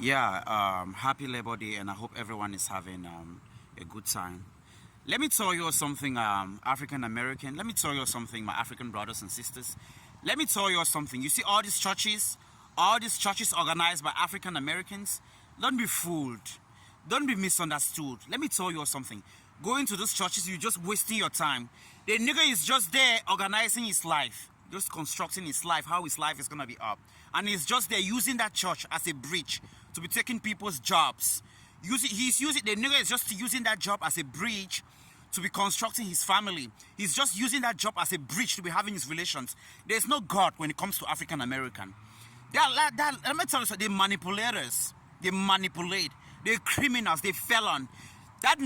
Happy Labor Day, and I hope everyone is having a good time. Let me tell you something, African American. Let me tell you something, my African brothers and sisters. Let me tell you something. You see all these churches organized by African Americans. Don't be fooled. Don't be misunderstood. Let me tell you something. Going to those churches, you're just wasting your time. The nigga is just there organizing his life, just constructing his life, how his life is gonna be up. And he's just there using that church as a bridge to be taking people's jobs. The nigga is just using that job as a bridge to be constructing his family. He's just using that job as a bridge to be having his relations. There's no God when it comes to African American. Let me tell you, they're manipulators. They manipulate. They're criminals. They felon. That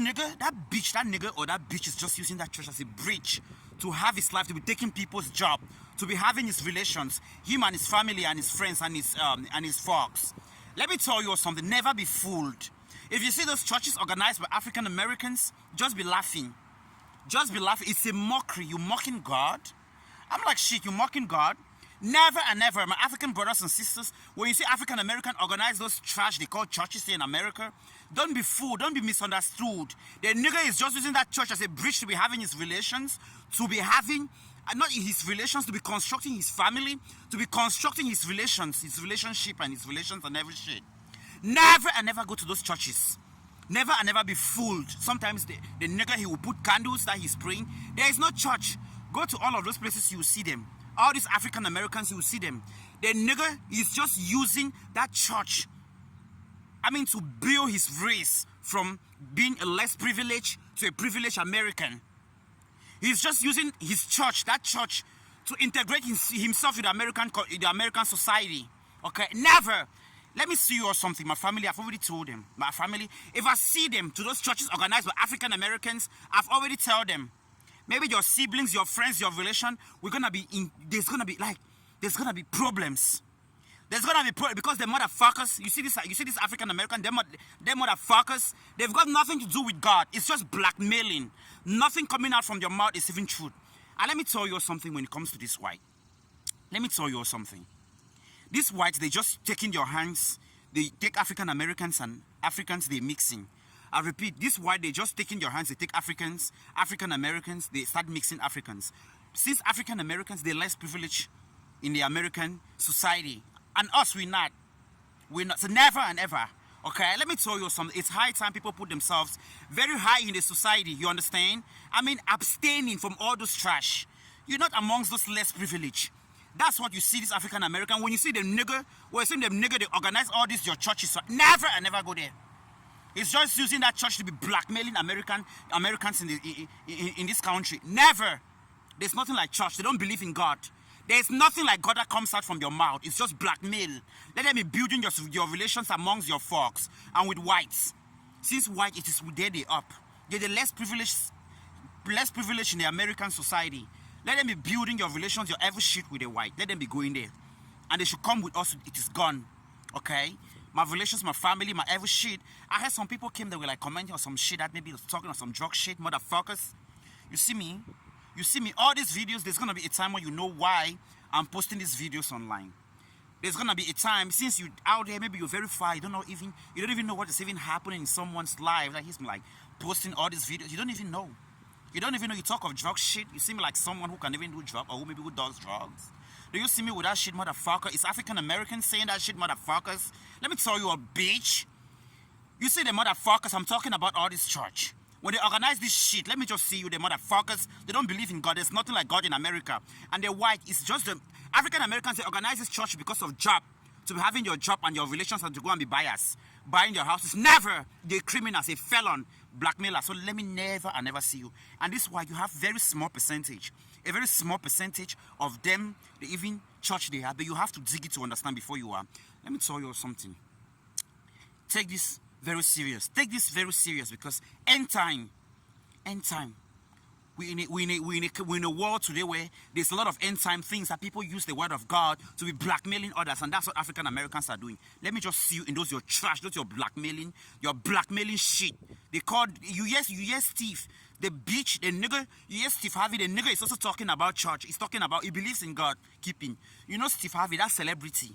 bitch is just using that church as a bridge to have his life, to be taking people's job, to be having his relations, him and his family and his friends and his folks. Let me tell you something. Never be fooled. If you see those churches organized by African Americans, just be laughing. Just be laughing. It's a mockery. You mocking God? I'm like, shit, you mocking God? Never and never, my African brothers and sisters, when you see African American organize those trash they call churches here in America, don't be fooled, don't be misunderstood. The nigga is just using that church as a bridge to be having his relations, to be having, not his relations, to be constructing his family, to be constructing his relations, his relationship and his relations and every shit. Never and never go to those churches. Never and never be fooled. Sometimes the nigga, he will put candles that he's praying. There is no church. Go to all of those places, you will see them. All these African Americans, you will see them. The nigga is just using that church, to build his race from being a less privileged to a privileged American. He's just using his church, that church, to integrate himself with the American society. Okay, never. Let me see you or something. My family, I've already told them. My family, if I see them to those churches organized by African Americans, I've already told them. Maybe your siblings, your friends, your relation, there's gonna be problems. There's gonna be problems because the motherfuckers, you see this African American, them motherfuckers, they've got nothing to do with God. It's just blackmailing. Nothing coming out from your mouth is even truth. And let me tell you something when it comes to this white. Let me tell you something. These whites, they just take in your hands, they take African Americans and Africans, they mixing. I repeat, this white, they just take in your hands, they take African Americans, they start mixing Africans. Since African Americans, they're less privileged in the American society. And us, we're not. So never and ever. Okay, let me tell you something. It's high time people put themselves very high in the society, you understand? Abstaining from all those trash. You're not amongst those less privileged. That's what you see this African American. When you see them nigger, they organize all these your churches. So never and never go there. It's just using that church to be blackmailing Americans in this country. Never. There's nothing like church. They don't believe in God. There's nothing like God that comes out from your mouth. It's just blackmail. Let them be building your relations amongst your folks and with whites. Since white, it is where they up. They're the less privileged in the American society. Let them be building your relations, your every shit with a white. Let them be going there. And they should come with us. It is gone. Okay? My relations, my family, my every shit. I heard some people came, they were like commenting on some shit that maybe was talking on some drug shit, motherfuckers. You see me, all these videos, there's gonna be a time when you know why I'm posting these videos online. There's gonna be a time, since you're out there, maybe you're very far, you don't even know what is even happening in someone's life. Like he's like posting all these videos, you don't even know. You talk of drug shit, you see me like someone who can even do drugs, or who does drugs. Do you see me with that shit, motherfucker? It's African Americans saying that shit, motherfuckers. Let me tell you a bitch. You see the motherfuckers, I'm talking about all this church. When they organize this shit, let me just see you, the motherfuckers, they don't believe in God. There's nothing like God in America. And they're white. It's just the African Americans, they organize this church because of job. To be having your job and your relations and to go and be buyers. Buying your houses. Never. They're criminals, a felon, blackmailer. So let me never and never see you. And this is why you have very small percentage. A very small percentage of them, the even church they have, but you have to dig it to understand before you are. Let me tell you something. Take this very serious. Take this very serious because end time. We're in a world today where there's a lot of end time things that people use the word of God to be blackmailing others, and that's what African Americans are doing. Let me just see you in those your trash, those your blackmailing shit. They called U.S. Steve, the bitch, the nigga. U.S. Steve Harvey, the nigga is also talking about church. He's talking about he believes in God keeping. You know Steve Harvey, that celebrity.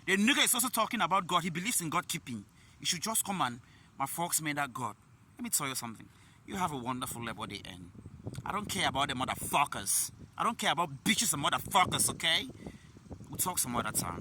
The nigga is also talking about God. He believes in God keeping. You should just come and my folks made that God. Let me tell you something. You have a wonderful level at the end. I don't care about the motherfuckers. I don't care about bitches and motherfuckers, okay? We'll talk some other time.